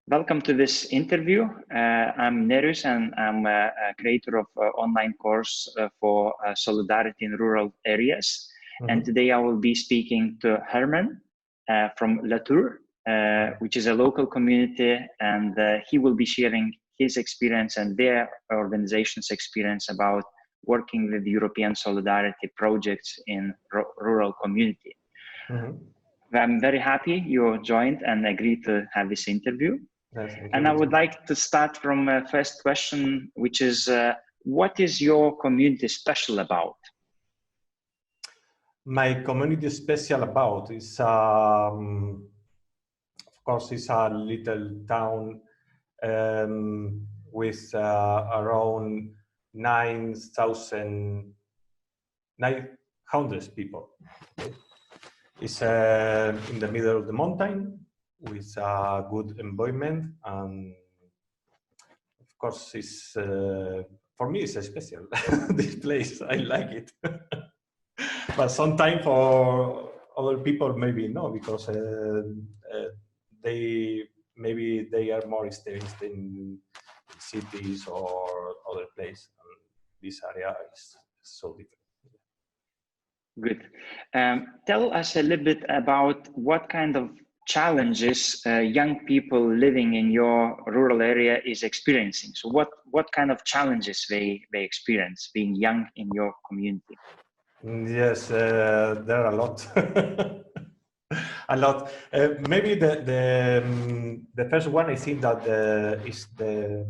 Welcome to this interview. I'm Nerus and I'm a creator of an online course for solidarity in rural areas. And today I will be speaking to Herman from Latour, which is a local community, and he will be sharing his experience and their organization's experience about working with European solidarity projects in rural community. I'm very happy you joined and agreed to have this interview. Yes, and I would like to start from a first question, which is, what is your community special about? My community special about is, of course, it's a little town with around 900 people. It's in the middle of the mountain with a good environment, and of course, it's for me it's a special this place. I like it, but sometimes for other people maybe no, because they are more experienced in cities or other places, and this area is so different. Good. Tell us a little bit about what kind of challenges young people living in your rural area is experiencing. So what kind of challenges they experience being young in your community? Yes, there are a lot. A lot. Maybe the first one, I think that is the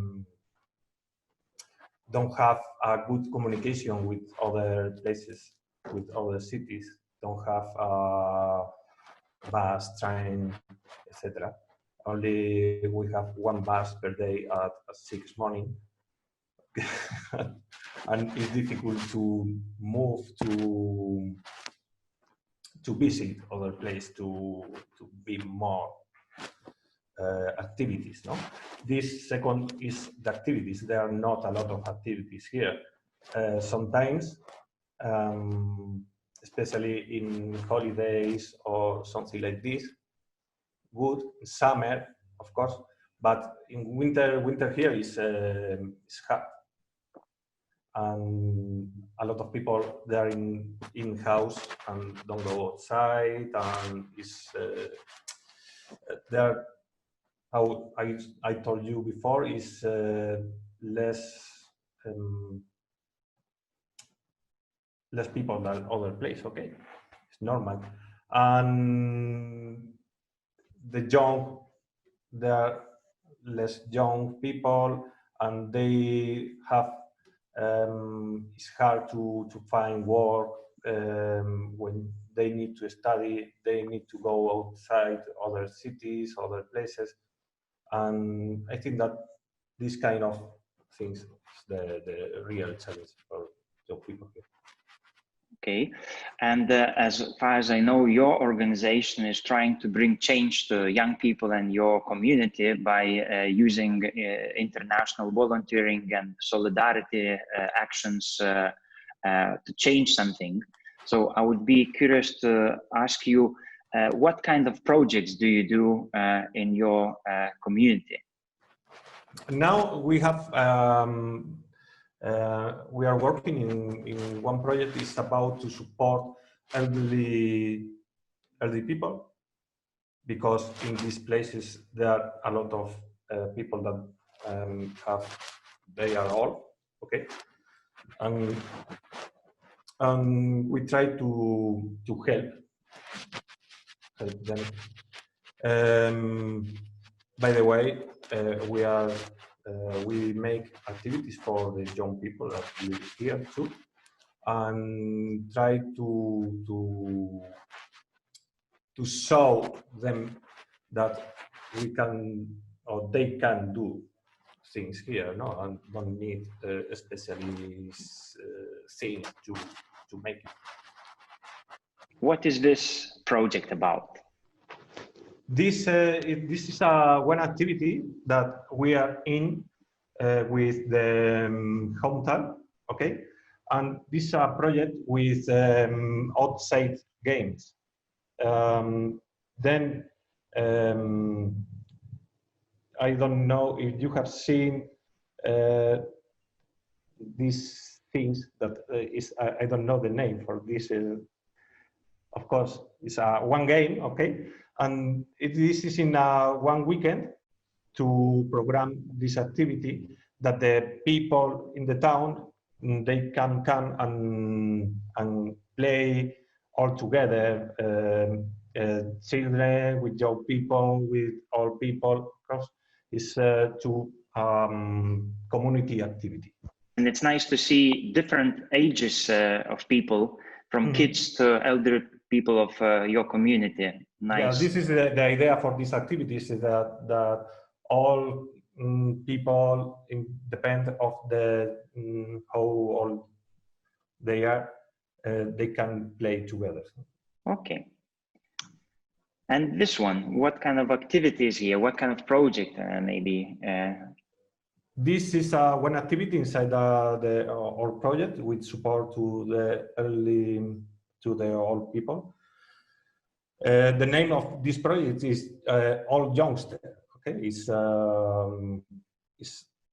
don't have a good communication with other places, with other cities. Don't have bus, train, etc. Only we have one bus per day at 6 morning, and it's difficult to move to visit other place to be more activities. No, this second is the activities. There are not a lot of activities here. Sometimes. Especially in holidays or something like this, good. Summer, of course, but in winter here is hard, and a lot of people they are in house and don't go outside, and is there. How I told you before is less. Less people than other place, okay, it's normal. And there are less young people, and they have it's hard to find work when they need to study. They need to go outside other cities, other places, and I think that this kind of things is the real challenge for young people here. Okay, and as far as I know, your organization is trying to bring change to young people and your community by using international volunteering and solidarity actions to change something. So I would be curious to ask you, what kind of projects do you do in your community? Now we have we are working in one project. It's about to support elderly people, because in these places there are a lot of people that they are old, okay, and we try to help them. By the way, we make activities for the young people that live here too, and try to show them that we can, or they can do things here, no, and don't need especially things to make it. What is this project about? This is one activity that we are in with the hometown, okay, and this is a project with outside games. Then I don't know if you have seen these things that I don't know the name for this. Of course, it's one game, okay? And this is in one weekend to program this activity that the people in the town, they can come and play all together, children with young people, with old people. Of course, it's to community activity. And it's nice to see different ages of people, from kids to elder people of your community. Nice. Yeah, this is the idea for these activities, is that all people, depend of the how old they are, they can play together. Okay. And this one, what kind of activities here? What kind of project maybe? This is one activity inside our project with support to the old people. The name of this project is All Youngster. Okay, it's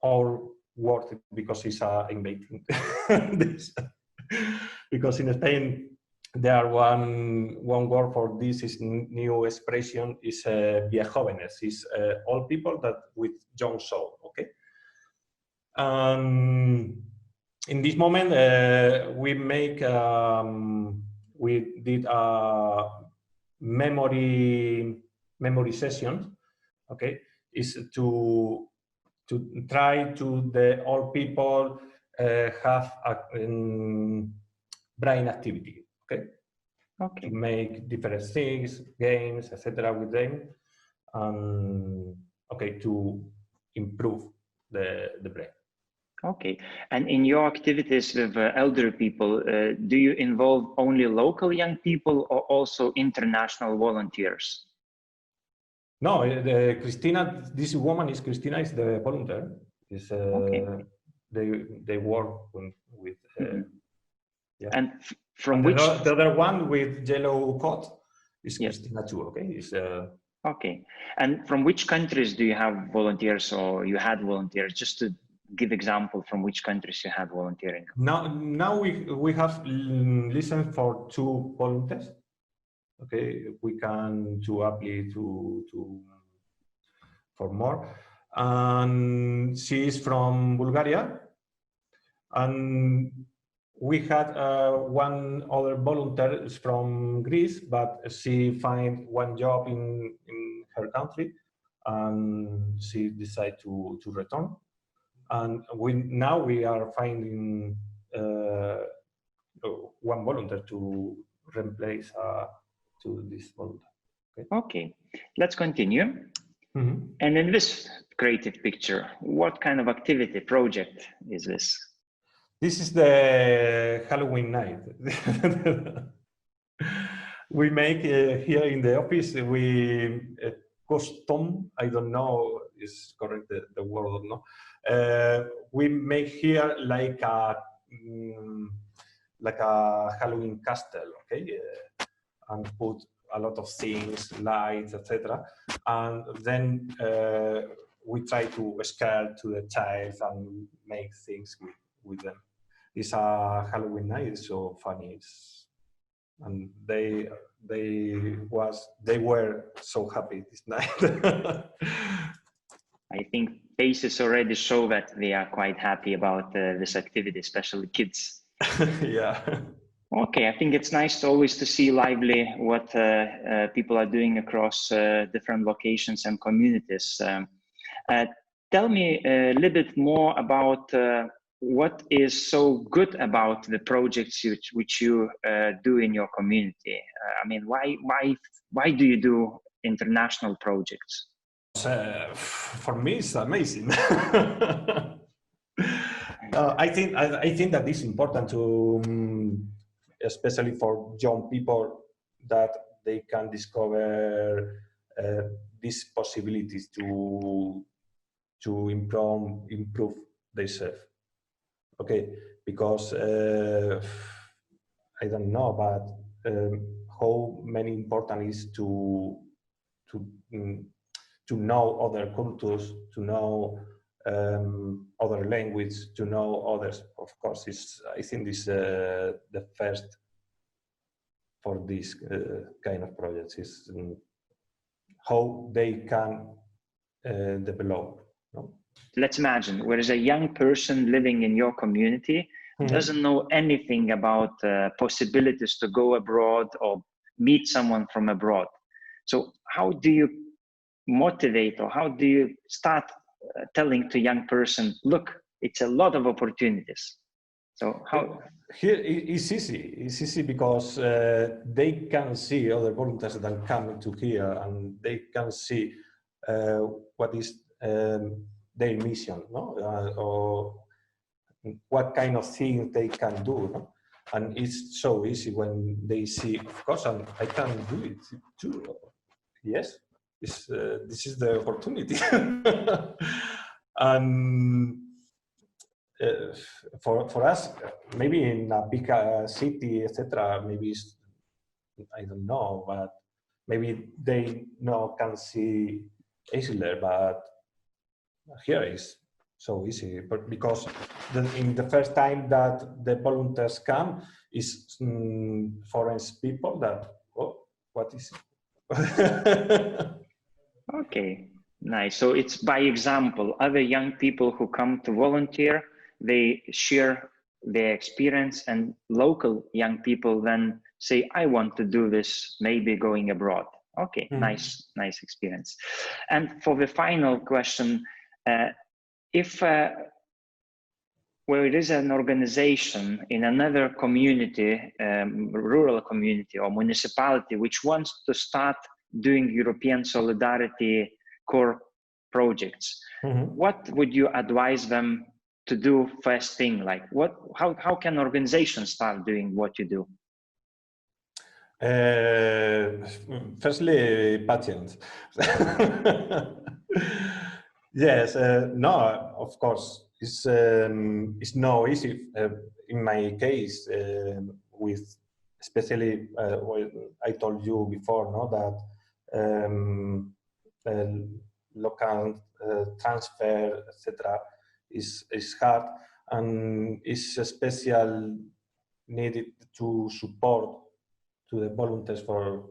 all worth it because it's inventing this. Because in Spain there are one word for this is new expression is viejóvenes, is old people that with young soul. Okay. In this moment, we did a memory sessions. Okay, is to try to the old people have a brain activity. Okay. Okay. To make different things, games, etc. with them, okay, to improve the brain. Okay. And in your activities with elder people, do you involve only local young people or also international volunteers? No, Christina, this woman is Christina, is the volunteer. Is Okay. They work with yeah. And from and which the other one with yellow coat is yes. Christina too. Okay, is okay. And from which countries do you have volunteers, or you had volunteers? Just to give example, from which countries you had volunteering? Now we have listened for 2 volunteers. Okay, we can to apply to for more. And she is from Bulgaria. And we had one other volunteer from Greece, but she find one job in her country, and she decided to return. And now we are finding one volunteer to replace to this volunteer. Okay, let's continue. And in this creative picture, what kind of activity project is this? This is the Halloween night. We make here in the office, we custom, I don't know is correct the word or not. We make here like a Halloween castle, okay? And put a lot of things, lights, etc. And then we try to scare to the child and make things with them. It's a Halloween night, it's so funny. And they were so happy this night. I think faces already show that they are quite happy about this activity, especially kids. Yeah. Okay, I think it's nice always to see lively what people are doing across different locations and communities. Tell me a little bit more about what is so good about the projects which you do in your community. I mean, why do you do international projects? For me, it's amazing. I think that it's important to, especially for young people, that they can discover these possibilities to improve themselves. Okay, because I don't know, but how many important is to to know other cultures, to know other language, to know others. Of course, I think this the first for this kind of projects is how they can develop. No? Let's imagine there is a young person living in your community, doesn't know anything about possibilities to go abroad or meet someone from abroad. So how do you motivate, or how do you start telling to young person, look, it's a lot of opportunities? So how? Here it's easy. It's easy because they can see other volunteers that come to here, and they can see what is their mission, no? Or what kind of things they can do. No? And it's so easy when they see, of course, and I can do it too. Yes, this is the opportunity. And for us, maybe in a big city, etc., maybe it's, I don't know, but maybe they can see easier, but here is so easy. But because in the first time that the volunteers come is foreign people that, oh, what is it? Okay, nice. So it's by example. Other young people who come to volunteer, they share their experience, and local young people then say, I want to do this, maybe going abroad. Okay, nice experience. And for the final question, if where it is an organization in another community, rural community or municipality, which wants to start doing European Solidarity core projects, what would you advise them to do first thing? Like how can organizations start doing what you do? Firstly, patience. Yes, no, of course, it's no easy. In my case, with especially what I told you before, no, that local transfer, etc., is hard, and is a special needed to support to the volunteers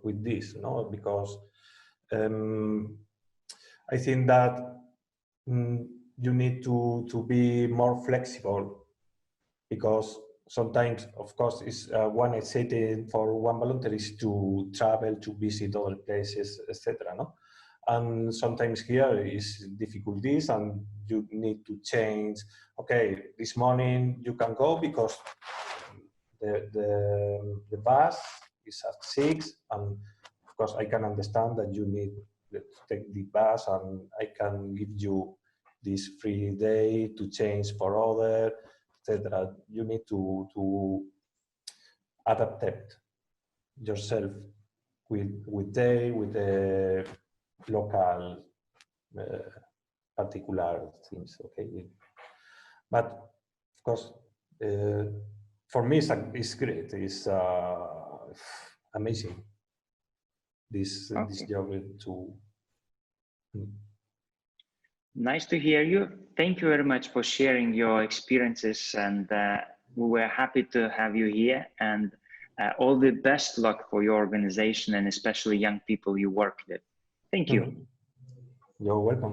with this, no, because I think that you need to be more flexible, because sometimes, of course, is one exciting for one volunteer is to travel to visit other places, etc. No, and sometimes here is difficulties, and you need to change. Okay, this morning you can go because the bus is at 6, and of course I can understand that you need to take the bus, and I can give you this free day to change for other, etc. You need to adapt yourself with the local particular things. Okay, but of course. For me, it's great. It's amazing. This job to. Nice to hear you. Thank you very much for sharing your experiences, and we were happy to have you here. And all the best luck for your organization, and especially young people you work with. Thank you. You're welcome.